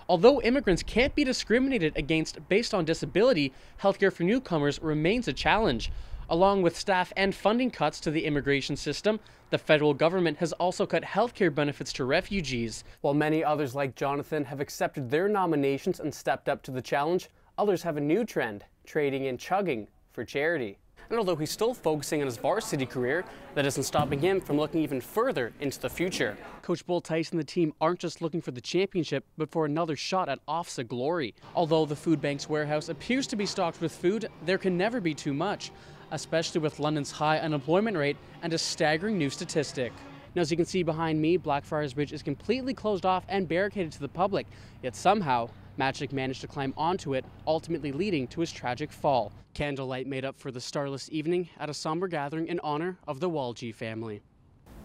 Although immigrants can't be discriminated against based on disability, healthcare for newcomers remains a challenge. Along with staff and funding cuts to the immigration system, the federal government has also cut healthcare benefits to refugees. While many others like Jonathan have accepted their nominations and stepped up to the challenge, others have a new trend, trading in chugging for charity. And although he's still focusing on his varsity career, that isn't stopping him from looking even further into the future. Coach Bull Tice and the team aren't just looking for the championship, but for another shot at OFSA glory. Although the food bank's warehouse appears to be stocked with food, there can never be too much, especially with London's high unemployment rate and a staggering new statistic. Now, as you can see behind me, Blackfriars Bridge is completely closed off and barricaded to the public, yet somehow Magic managed to climb onto it, ultimately leading to his tragic fall. Candlelight made up for the starless evening at a somber gathering in honor of the Walji family.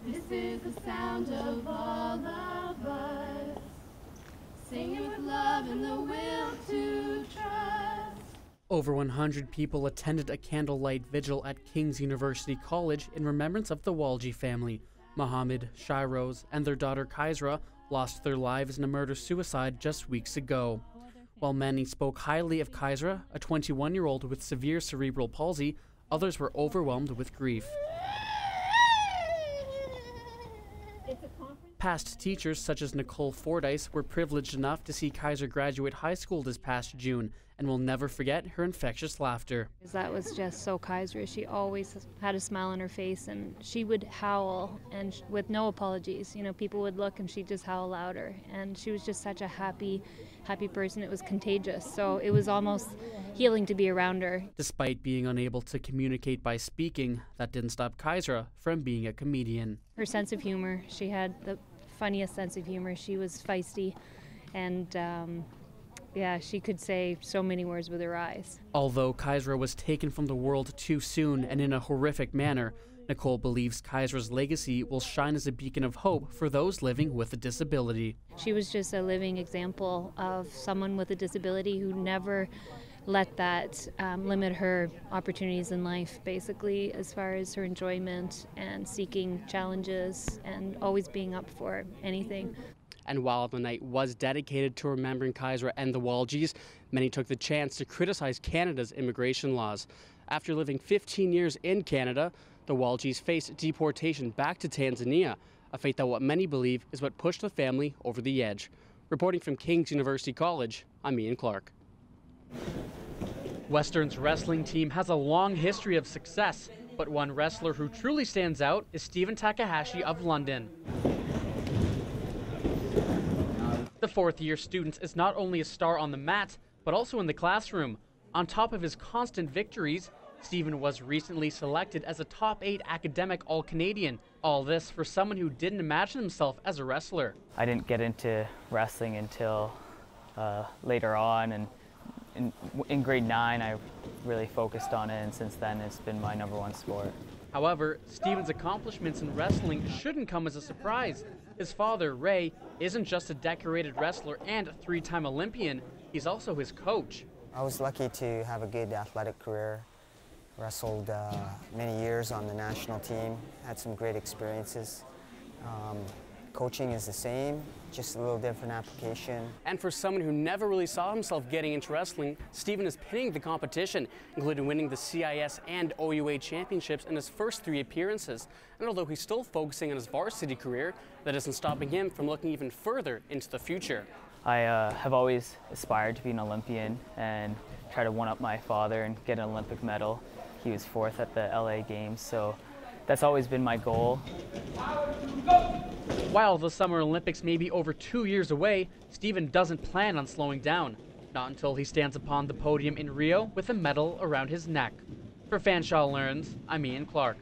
This is the sound of all of us, singing with love and the will to trust. Over 100 people attended a candlelight vigil at King's University College in remembrance of the Walji family. Mohammed, Shirose, and their daughter Kaisra lost their lives in a murder-suicide just weeks ago. While many spoke highly of Kaisra, a 21-year-old with severe cerebral palsy, others were overwhelmed with grief. Past teachers such as Nicole Fordyce were privileged enough to see Kaisra graduate high school this past June and will never forget her infectious laughter. That was just so Kaisra. She always had a smile on her face, and she would howl, and with no apologies. You know, people would look and she'd just howl louder, and she was just such a happy person. It was contagious, so it was almost healing to be around her. Despite being unable to communicate by speaking, that didn't stop Kaisra from being a comedian. Her sense of humor, she had the funniest sense of humor. She was feisty, and yeah, she could say so many words with her eyes. Although Kaisra was taken from the world too soon and in a horrific manner, Nicole believes Kaisra's legacy will shine as a beacon of hope for those living with a disability. She was just a living example of someone with a disability who never let that limit her opportunities in life, basically, as far as her enjoyment and seeking challenges and always being up for anything. And while the night was dedicated to remembering Kaisra and the Waljis, many took the chance to criticize Canada's immigration laws. After living 15 years in Canada, the Waljis faced deportation back to Tanzania, a fate that what many believe is what pushed the family over the edge. Reporting from King's University College, I'm Ian Clarke. Western's wrestling team has a long history of success, but one wrestler who truly stands out is Stephen Takahashi of London. The fourth-year student is not only a star on the mat, but also in the classroom. On top of his constant victories, Stephen was recently selected as a top 8 academic All-Canadian. All this for someone who didn't imagine himself as a wrestler. I didn't get into wrestling until later on, and in grade 9 I really focused on it, and since then it's been my #1 sport. However, Stephen's accomplishments in wrestling shouldn't come as a surprise. His father, Ray, isn't just a decorated wrestler and a 3-time Olympian, he's also his coach. I was lucky to have a good athletic career. Wrestled many years on the national team, had some great experiences. Coaching is the same, just a little different application. And for someone who never really saw himself getting into wrestling, Stephen is pinning the competition, including winning the CIS and OUA championships in his first 3 appearances. And although he's still focusing on his varsity career, that isn't stopping him from looking even further into the future. I have always aspired to be an Olympian and try to one-up my father and get an Olympic medal. He was 4th at the LA Games, so that's always been my goal. While the Summer Olympics may be over 2 years away, Stephen doesn't plan on slowing down. Not until he stands upon the podium in Rio with a medal around his neck. For Fanshawe Learns, I'm Ian Clarke.